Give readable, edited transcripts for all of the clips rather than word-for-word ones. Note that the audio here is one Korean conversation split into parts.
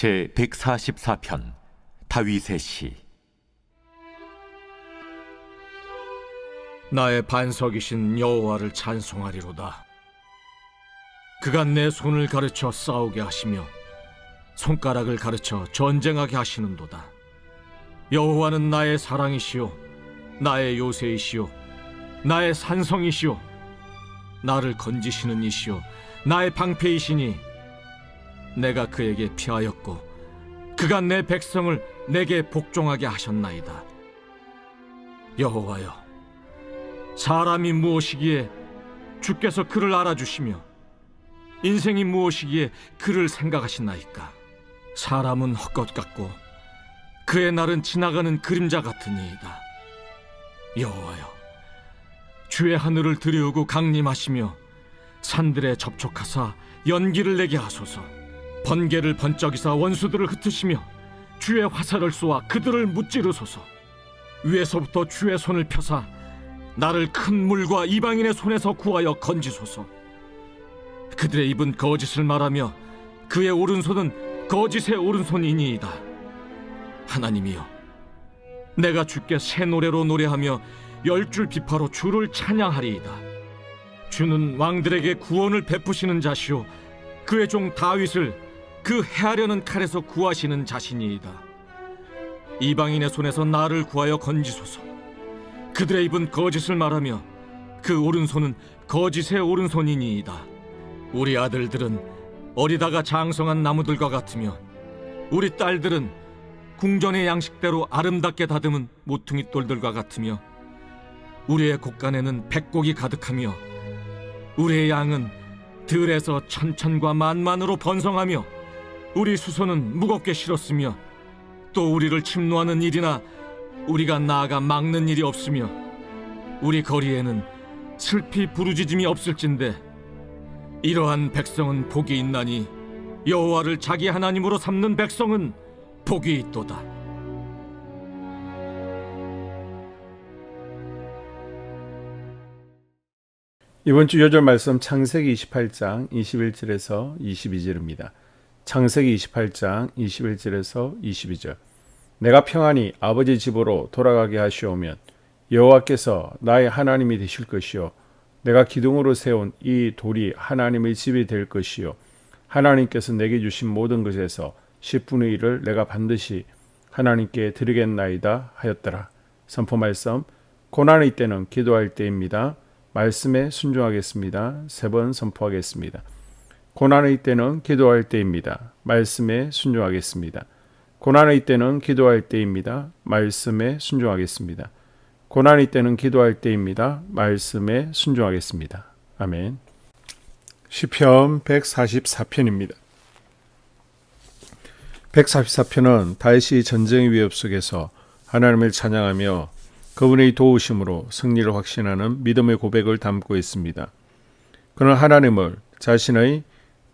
제 144편 다윗의 시. 나의 반석이신 여호와를 찬송하리로다. 그가 내 손을 가르쳐 싸우게 하시며 손가락을 가르쳐 전쟁하게 하시는도다. 여호와는 나의 사랑이시요 나의 요새이시요 나의 산성이시요 나를 건지시는 이시요 나의 방패이시니 내가 그에게 피하였고 그가 내 백성을 내게 복종하게 하셨나이다. 여호와여, 사람이 무엇이기에 주께서 그를 알아주시며 인생이 무엇이기에 그를 생각하시나이까. 사람은 헛것 같고 그의 날은 지나가는 그림자 같으니이다. 여호와여, 주의 하늘을 들이우고 강림하시며 산들에 접촉하사 연기를 내게 하소서. 번개를 번쩍이사 원수들을 흩으시며 주의 화살을 쏘아 그들을 무찌르소서. 위에서부터 주의 손을 펴사 나를 큰 물과 이방인의 손에서 구하여 건지소서. 그들의 입은 거짓을 말하며 그의 오른손은 거짓의 오른손이니이다. 하나님이여, 내가 주께 새 노래로 노래하며 열줄 비파로 주를 찬양하리이다. 주는 왕들에게 구원을 베푸시는 자시오 그의 종 다윗을 그 해하려는 칼에서 구하시는 자신이이다. 이방인의 손에서 나를 구하여 건지소서. 그들의 입은 거짓을 말하며 그 오른손은 거짓의 오른손이니이다. 우리 아들들은 어리다가 장성한 나무들과 같으며 우리 딸들은 궁전의 양식대로 아름답게 다듬은 모퉁이 돌들과 같으며 우리의 곳간에는 백곡이 가득하며 우리의 양은 들에서 천천과 만만으로 번성하며 우리 수소는 무겁게 실었으며 또 우리를 침노하는 일이나 우리가 나아가 막는 일이 없으며 우리 거리에는 슬피 부르짖음이 없을진데 이러한 백성은 복이 있나니 여호와를 자기 하나님으로 삼는 백성은 복이 있도다. 이번 주 요절 말씀 창세기 28장 21절에서 22절입니다. 창세기 28장 21절에서 22절. 내가 평안히 아버지 집으로 돌아가게 하시오면 여호와께서 나의 하나님이 되실 것이요 내가 기둥으로 세운 이 돌이 하나님의 집이 될 것이요 하나님께서 내게 주신 모든 것에서 10분의 1을 내가 반드시 하나님께 드리겠나이다 하였더라. 선포 말씀. 고난의 때는 기도할 때입니다. 말씀에 순종하겠습니다. 3번 선포하겠습니다. 고난의 때는 기도할 때입니다. 말씀에 순종하겠습니다. 고난의 때는 기도할 때입니다. 말씀에 순종하겠습니다. 고난의 때는 기도할 때입니다. 말씀에 순종하겠습니다. 아멘. 시편 144편입니다. 144편은 다윗이 전쟁의 위협 속에서 하나님을 찬양하며 그분의 도우심으로 승리를 확신하는 믿음의 고백을 담고 있습니다. 그는 하나님을 자신의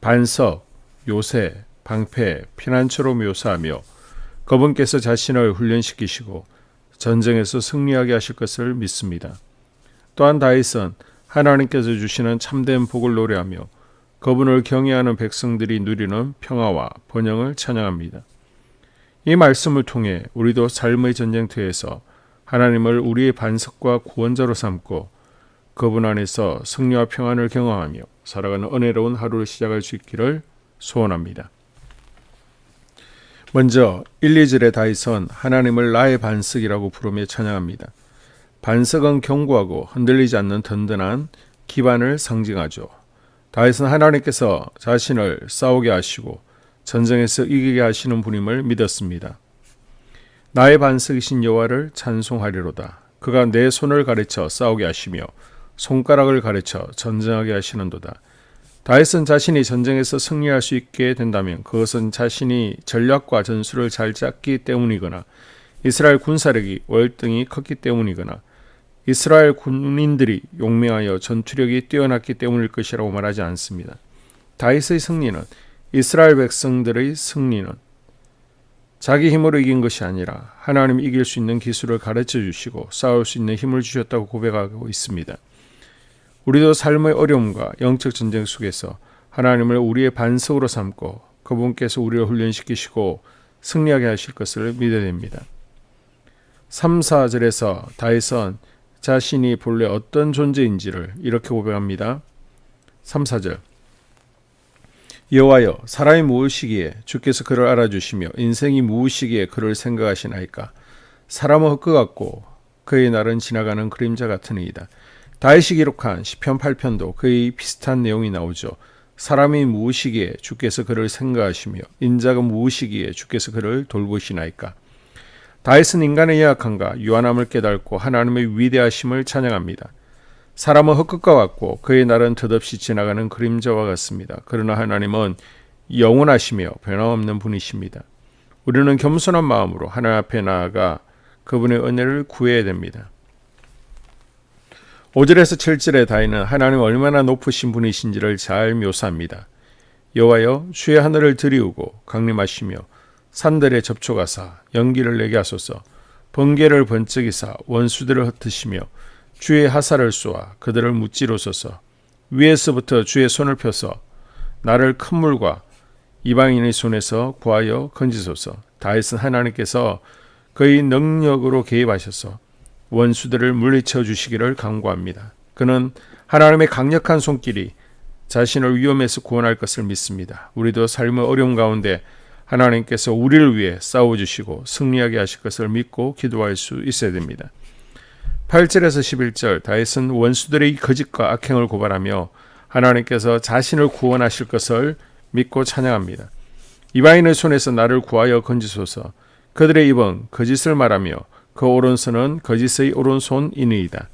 반석, 요새, 방패, 피난처로 묘사하며 그분께서 자신을 훈련시키시고 전쟁에서 승리하게 하실 것을 믿습니다. 또한 다윗은 하나님께서 주시는 참된 복을 노래하며 그분을 경외하는 백성들이 누리는 평화와 번영을 찬양합니다. 이 말씀을 통해 우리도 삶의 전쟁터에서 하나님을 우리의 반석과 구원자로 삼고 그분 안에서 승리와 평안을 경험하며 살아가는 은혜로운 하루를 시작할 수 있기를 소원합니다. 먼저 1, 2절의 다윗은 하나님을 나의 반석이라고 부르며 찬양합니다. 반석은 견고하고 흔들리지 않는 든든한 기반을 상징하죠. 다윗은 하나님께서 자신을 싸우게 하시고 전쟁에서 이기게 하시는 분임을 믿었습니다. 나의 반석이신 여호와를 찬송하리로다. 그가 내 손을 가르쳐 싸우게 하시며 손가락을 가르쳐 전쟁하게 하시는도다. 다윗은 자신이 전쟁에서 승리할 수 있게 된다면 그것은 자신이 전략과 전술을 잘 짰기 때문이거나 이스라엘 군사력이 월등히 컸기 때문이거나 이스라엘 군인들이 용맹하여 전투력이 뛰어났기 때문일 것이라고 말하지 않습니다. 다윗의 승리는 이스라엘 백성들의 승리는 자기 힘으로 이긴 것이 아니라 하나님이 이길 수 있는 기술을 가르쳐 주시고 싸울 수 있는 힘을 주셨다고 고백하고 있습니다. 우리도 삶의 어려움과 영적 전쟁 속에서 하나님을 우리의 반석으로 삼고 그분께서 우리를 훈련시키시고 승리하게 하실 것을 믿어야 됩니다. 3, 4절에서 다윗은 자신이 본래 어떤 존재인지를 이렇게 고백합니다. 3, 4절 여호와여 사람이 무엇이기에 주께서 그를 알아주시며 인생이 무엇이기에 그를 생각하시나이까. 사람은 헛것 같고 그의 날은 지나가는 그림자 같으니이다. 다윗이 기록한 시편 8편도 그의 비슷한 내용이 나오죠. 사람이 무엇이기에 주께서 그를 생각하시며 인자가 무엇이기에 주께서 그를 돌보시나이까. 다윗은 인간의 연약함과 유한함을 깨닫고 하나님의 위대하심을 찬양합니다. 사람은 헛것과 같고 그의 날은 덧없이 지나가는 그림자와 같습니다. 그러나 하나님은 영원하시며 변함없는 분이십니다. 우리는 겸손한 마음으로 하나님 앞에 나아가 그분의 은혜를 구해야 됩니다. 5절에서 7절에 다윗은 하나님 얼마나 높으신 분이신지를 잘 묘사합니다. 여호와여 주의 하늘을 들이우고 강림하시며 산들에 접촉하사 연기를 내게 하소서. 번개를 번쩍이사 원수들을 흩으시며 주의 하사를 쏘아 그들을 무찌르소서. 위에서부터 주의 손을 펴서 나를 큰 물과 이방인의 손에서 구하여 건지소서. 다윗은 하나님께서 그의 능력으로 개입하셔서 원수들을 물리쳐 주시기를 간구합니다. 그는 하나님의 강력한 손길이 자신을 위험에서 구원할 것을 믿습니다. 우리도 삶의 어려움 가운데 하나님께서 우리를 위해 싸워주시고 승리하게 하실 것을 믿고 기도할 수 있어야 됩니다. 8절에서 11절 다윗은 원수들의 거짓과 악행을 고발하며 하나님께서 자신을 구원하실 것을 믿고 찬양합니다. 이방인의 손에서 나를 구하여 건지소서. 그들의 입은 거짓을 말하며 그 오른손은 거짓의 오른손이니이다.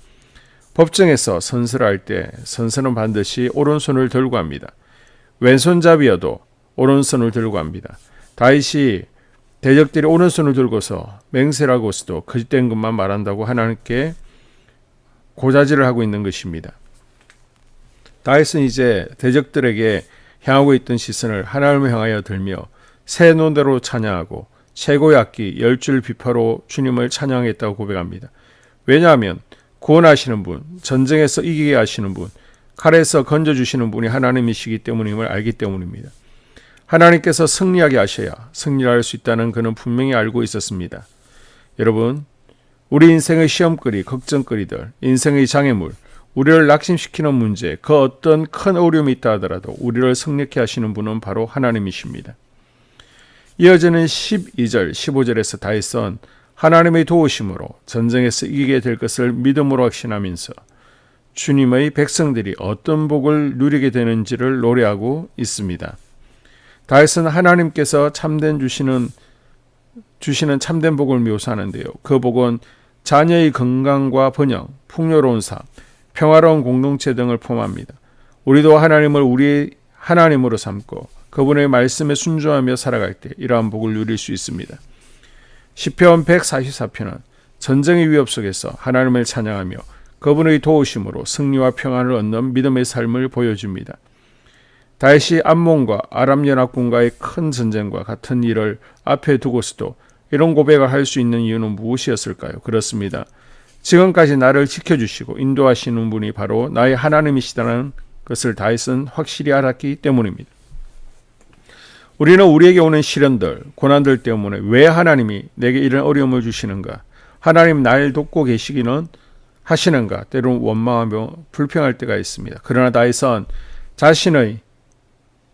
법정에서 선서를 할 때 선서는 반드시 오른손을 들고 합니다. 왼손잡이여도 오른손을 들고 합니다. 다윗이 대적들이 오른손을 들고서 맹세라고서도 거짓된 것만 말한다고 하나님께 고자질을 하고 있는 것입니다. 다윗은 이제 대적들에게 향하고 있던 시선을 하나님을 향하여 들며 새 노래로 찬양하고 최고의 악기 10줄 비파로 주님을 찬양했다고 고백합니다. 왜냐하면 구원하시는 분, 전쟁에서 이기게 하시는 분, 칼에서 건져주시는 분이 하나님이시기 때문임을 알기 때문입니다. 하나님께서 승리하게 하셔야 승리할 수 있다는 그는 분명히 알고 있었습니다. 여러분, 우리 인생의 시험거리, 걱정거리들, 인생의 장애물, 우리를 낙심시키는 문제, 그 어떤 큰 어려움이 있다 하더라도 우리를 승리케 하시는 분은 바로 하나님이십니다. 이어지는 12절, 15절에서 다윗은 하나님의 도우심으로 전쟁에서 이기게 될 것을 믿음으로 확신하면서 주님의 백성들이 어떤 복을 누리게 되는지를 노래하고 있습니다. 다윗은 하나님께서 주시는 참된 복을 묘사하는데요. 그 복은 자녀의 건강과 번영, 풍요로운 삶, 평화로운 공동체 등을 포함합니다. 우리도 하나님을 우리의 하나님으로 삼고 그분의 말씀에 순종하며 살아갈 때 이러한 복을 누릴 수 있습니다. 시편 144편은 전쟁의 위협 속에서 하나님을 찬양하며 그분의 도우심으로 승리와 평안을 얻는 믿음의 삶을 보여줍니다. 다윗이 암몬과 아람 연합군과의 큰 전쟁과 같은 일을 앞에 두고서도 이런 고백을 할 수 있는 이유는 무엇이었을까요? 그렇습니다. 지금까지 나를 지켜주시고 인도하시는 분이 바로 나의 하나님이시다는 것을 다윗은 확실히 알았기 때문입니다. 우리는 우리에게 오는 시련들, 고난들 때문에 왜 하나님이 내게 이런 어려움을 주시는가? 하나님 날 돕고 계시기는 하시는가? 때로는 원망하며 불평할 때가 있습니다. 그러나 다윗은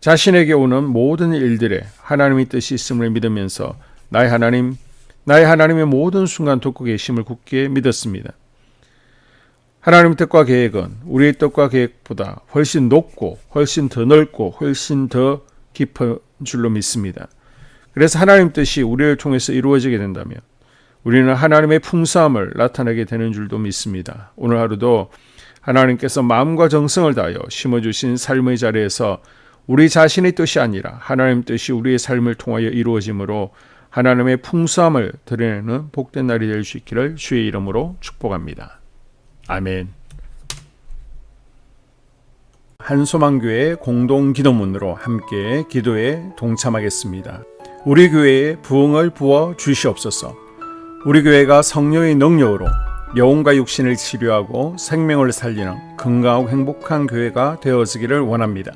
자신에게 오는 모든 일들에 하나님의 뜻이 있음을 믿으면서 나의 하나님의 모든 순간 돕고 계심을 굳게 믿었습니다. 하나님의 뜻과 계획은 우리의 뜻과 계획보다 훨씬 높고 훨씬 더 넓고 훨씬 더 깊은 줄로 믿습니다. 그래서 하나님 뜻이 우리를 통해서 이루어지게 된다면 우리는 하나님의 풍성함을 나타내게 되는 줄도 믿습니다. 오늘 하루도 하나님께서 마음과 정성을 다하여 심어주신 삶의 자리에서 우리 자신의 뜻이 아니라 하나님 뜻이 우리의 삶을 통하여 이루어짐으로 하나님의 풍성함을 드러내는 복된 날이 될 수 있기를 주의 이름으로 축복합니다. 아멘. 한소망교회 공동기도문으로 함께 기도에 동참하겠습니다. 우리 교회에 부흥을 부어 주시옵소서. 우리 교회가 성령의 능력으로 영혼과 육신을 치료하고 생명을 살리는 건강하고 행복한 교회가 되어지기를 원합니다.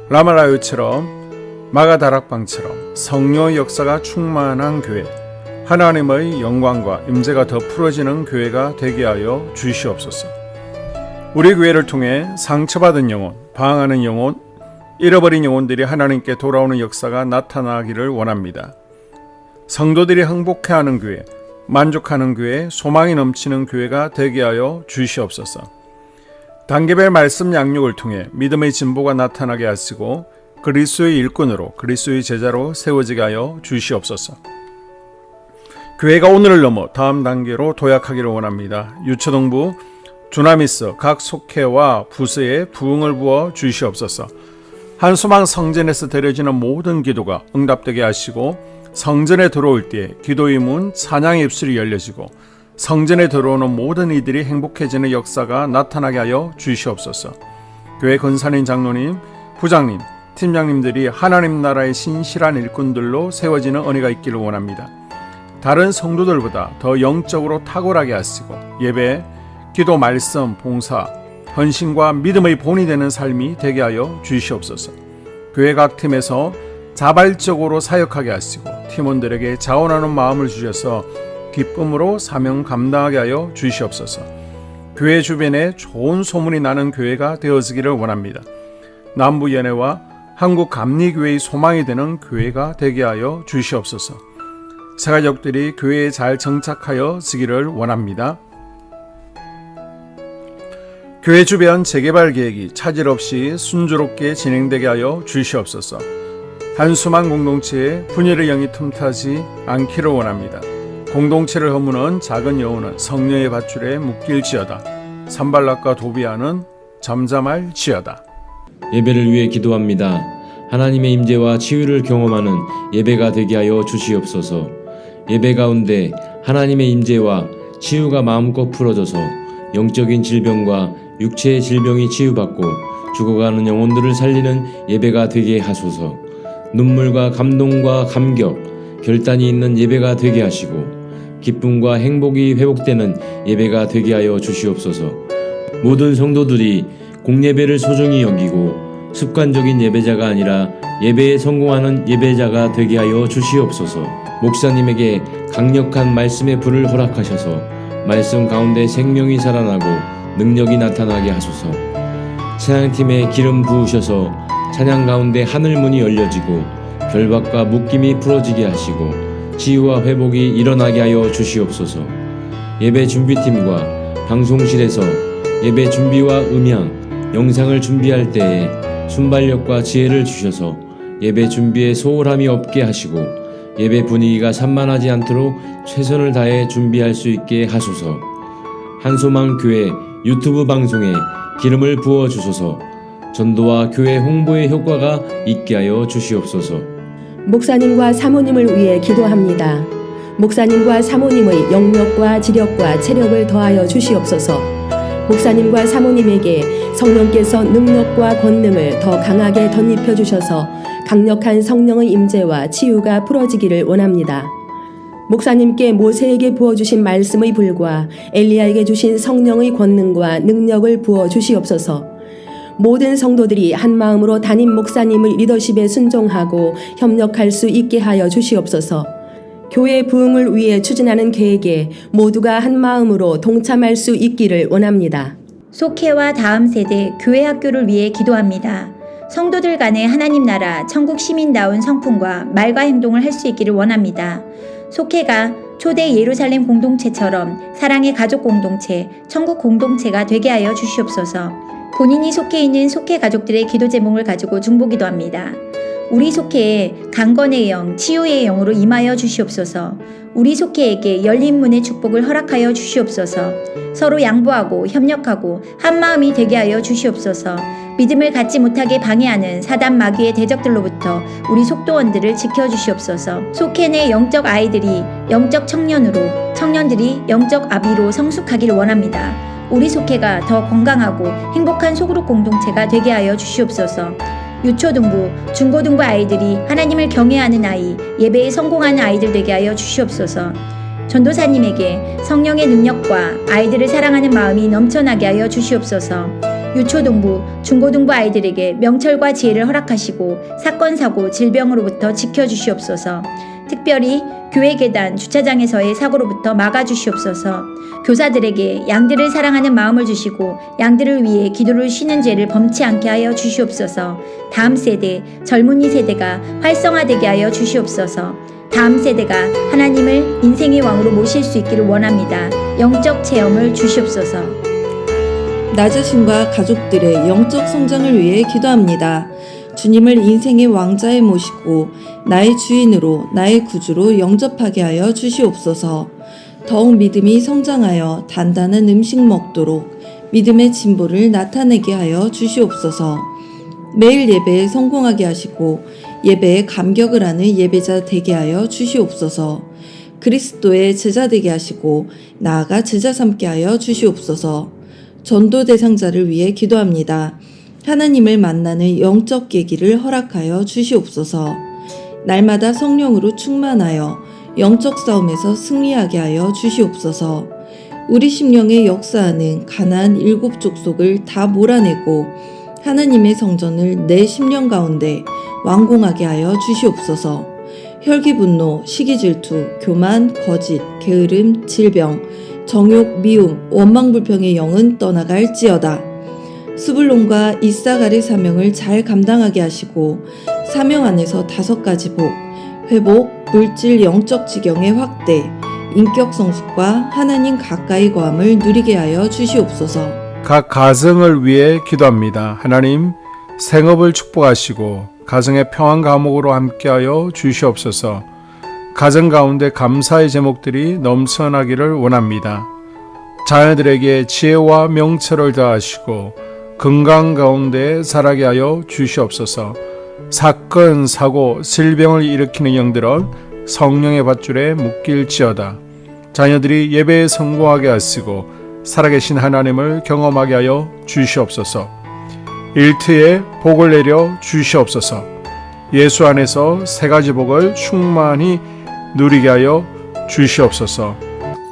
라마라요처럼 마가다락방처럼 성령의 역사가 충만한 교회, 하나님의 영광과 임재가 더 풀어지는 교회가 되게 하여 주시옵소서. 우리 교회를 통해 상처받은 영혼, 방황하는 영혼, 잃어버린 영혼들이 하나님께 돌아오는 역사가 나타나기를 원합니다. 성도들이 행복해하는 교회, 만족하는 교회, 소망이 넘치는 교회가 되게 하여 주시옵소서. 단계별 말씀 양육을 통해 믿음의 진보가 나타나게 하시고 그리스도의 일꾼으로 그리스도의 제자로 세워지게 하여 주시옵소서. 교회가 오늘을 넘어 다음 단계로 도약하기를 원합니다. 유초동부 주남이스 각 속회와 부서에 부흥을 부어 주시옵소서. 한소망 성전에서 드려지는 모든 기도가 응답되게 하시고 성전에 들어올 때 기도의 문, 찬양의 입술이 열려지고 성전에 들어오는 모든 이들이 행복해지는 역사가 나타나게 하여 주시옵소서. 교회 권사님, 장로님, 부장님, 팀장님들이 하나님 나라의 신실한 일꾼들로 세워지는 은혜가 있기를 원합니다. 다른 성도들보다 더 영적으로 탁월하게 하시고 예배, 기도, 말씀, 봉사, 헌신과 믿음의 본이 되는 삶이 되게 하여 주시옵소서. 교회 각 팀에서 자발적으로 사역하게 하시고 팀원들에게 자원하는 마음을 주셔서 기쁨으로 사명 감당하게 하여 주시옵소서. 교회 주변에 좋은 소문이 나는 교회가 되어지기를 원합니다. 남부연회와 한국감리교회의 소망이 되는 교회가 되게 하여 주시옵소서. 새가족들이 교회에 잘 정착하여 지기를 원합니다. 교회 주변 재개발 계획이 차질 없이 순조롭게 진행되게 하여 주시옵소서. 한수만 공동체에 분열의 영이 틈타지 않기를 원합니다. 공동체를 허무는 작은 여우는 성령의 밧줄에 묶일지어다. 산발락과 도비아는 잠잠할지어다. 예배를 위해 기도합니다. 하나님의 임재와 치유를 경험하는 예배가 되게 하여 주시옵소서. 예배 가운데 하나님의 임재와 치유가 마음껏 풀어져서 영적인 질병과 육체의 질병이 치유받고 죽어가는 영혼들을 살리는 예배가 되게 하소서. 눈물과 감동과 감격, 결단이 있는 예배가 되게 하시고 기쁨과 행복이 회복되는 예배가 되게 하여 주시옵소서. 모든 성도들이 공예배를 소중히 여기고 습관적인 예배자가 아니라 예배에 성공하는 예배자가 되게 하여 주시옵소서. 목사님에게 강력한 말씀의 불을 허락하셔서 말씀 가운데 생명이 살아나고 능력이 나타나게 하소서. 찬양팀에 기름 부으셔서 찬양 가운데 하늘문이 열려지고 결박과 묶임이 풀어지게 하시고 치유와 회복이 일어나게 하여 주시옵소서. 예배 준비팀과 방송실에서 예배 준비와 음향, 영상을 준비할 때에 순발력과 지혜를 주셔서 예배 준비에 소홀함이 없게 하시고 예배 분위기가 산만하지 않도록 최선을 다해 준비할 수 있게 하소서. 한소망 교회 유튜브 방송에 기름을 부어 주소서. 전도와 교회 홍보의 효과가 있게 하여 주시옵소서. 목사님과 사모님을 위해 기도합니다. 목사님과 사모님의 영력과 지력과 체력을 더하여 주시옵소서. 목사님과 사모님에게 성령께서 능력과 권능을 더 강하게 덧입혀 주셔서 강력한 성령의 임재와 치유가 풀어지기를 원합니다. 목사님께 모세에게 부어주신 말씀의 불과 엘리야에게 주신 성령의 권능과 능력을 부어 주시옵소서. 모든 성도들이 한 마음으로 담임 목사님의 리더십에 순종하고 협력할 수 있게 하여 주시옵소서. 교회 부흥을 위해 추진하는 계획에 모두가 한 마음으로 동참할 수 있기를 원합니다. 속회와 다음 세대 교회 학교를 위해 기도합니다. 성도들 간의 하나님 나라 천국 시민다운 성품과 말과 행동을 할 수 있기를 원합니다. 속회가 초대 예루살렘 공동체처럼 사랑의 가족 공동체, 천국 공동체가 되게 하여 주시옵소서. 본인이 속해 있는 속회 가족들의 기도 제목을 가지고 중보기도합니다. 우리 속회에 강건의 영, 치유의 영으로 임하여 주시옵소서. 우리 속회에게 열린 문의 축복을 허락하여 주시옵소서. 서로 양보하고 협력하고 한 마음이 되게 하여 주시옵소서. 믿음을 갖지 못하게 방해하는 사단 마귀의 대적들로부터 우리 속도원들을 지켜주시옵소서. 속회 내 영적 아이들이 영적 청년으로, 청년들이 영적 아비로 성숙하기를 원합니다. 우리 속회가 더 건강하고 행복한 소그룹 공동체가 되게 하여 주시옵소서. 유초등부, 중고등부 아이들이 하나님을 경외하는 아이, 예배에 성공하는 아이들 되게 하여 주시옵소서. 전도사님에게 성령의 능력과 아이들을 사랑하는 마음이 넘쳐나게 하여 주시옵소서. 유초등부, 중고등부 아이들에게 명철과 지혜를 허락하시고 사건, 사고, 질병으로부터 지켜주시옵소서. 특별히 교회 계단, 주차장에서의 사고로부터 막아주시옵소서. 교사들에게 양들을 사랑하는 마음을 주시고 양들을 위해 기도를 쉬는 죄를 범치 않게 하여 주시옵소서. 다음 세대, 젊은이 세대가 활성화되게 하여 주시옵소서. 다음 세대가 하나님을 인생의 왕으로 모실 수 있기를 원합니다. 영적 체험을 주시옵소서. 나 자신과 가족들의 영적 성장을 위해 기도합니다. 주님을 인생의 왕자에 모시고 나의 주인으로 나의 구주로 영접하게 하여 주시옵소서. 더욱 믿음이 성장하여 단단한 음식 먹도록 믿음의 진보를 나타내게 하여 주시옵소서. 매일 예배에 성공하게 하시고 예배에 감격을 하는 예배자 되게 하여 주시옵소서. 그리스도의 제자 되게 하시고 나아가 제자 삼게 하여 주시옵소서. 전도 대상자를 위해 기도합니다. 하나님을 만나는 영적 계기를 허락하여 주시옵소서. 날마다 성령으로 충만하여 영적 싸움에서 승리하게 하여 주시옵소서. 우리 심령에 역사하는 가나안 7 족속을 다 몰아내고 하나님의 성전을 내 심령 가운데 완공하게 하여 주시옵소서. 혈기 분노, 시기 질투, 교만, 거짓, 게으름, 질병, 정욕, 미움, 원망 불평의 영은 떠나갈지어다. 스불론과 이사갈의 사명을 잘 감당하게 하시고 사명 안에서 5가지 복, 회복, 물질 영적 지경의 확대, 인격 성숙과 하나님 가까이 거함을 누리게 하여 주시옵소서. 각 가정을 위해 기도합니다. 하나님, 생업을 축복하시고 가정의 평안 감옥으로 함께하여 주시옵소서. 가정 가운데 감사의 제목들이 넘쳐나기를 원합니다. 자녀들에게 지혜와 명철을 더하시고 건강 가운데 자라게 하여 주시옵소서. 사건, 사고, 질병을 일으키는 영들은 성령의 밧줄에 묶일지어다. 자녀들이 예배에 성공하게 하시고 살아계신 하나님을 경험하게 하여 주시옵소서. 일터에 복을 내려 주시옵소서. 예수 안에서 3가지 복을 충만히 누리게 하여 주시옵소서.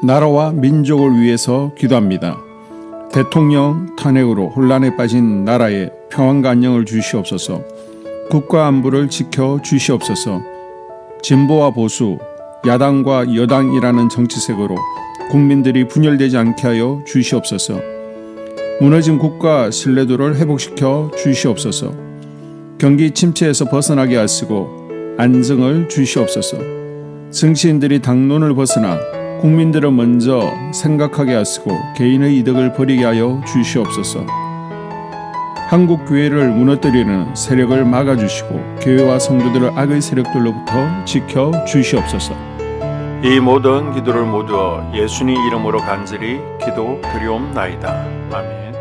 나라와 민족을 위해서 기도합니다. 대통령 탄핵으로 혼란에 빠진 나라에 평안과 안녕을 주시옵소서. 국가 안보를 지켜 주시옵소서. 진보와 보수, 야당과 여당이라는 정치색으로 국민들이 분열되지 않게 하여 주시옵소서. 무너진 국가 신뢰도를 회복시켜 주시옵소서. 경기 침체에서 벗어나게 하시고 안정을 주시옵소서. 정치인들이 당론을 벗어나 국민들을 먼저 생각하게 하시고 개인의 이득을 버리게 하여 주시옵소서. 한국 교회를 무너뜨리는 세력을 막아주시고 교회와 성도들을 악의 세력들로부터 지켜 주시옵소서. 이 모든 기도를 모두 예수님 이름으로 간절히 기도드리옵나이다. 아멘.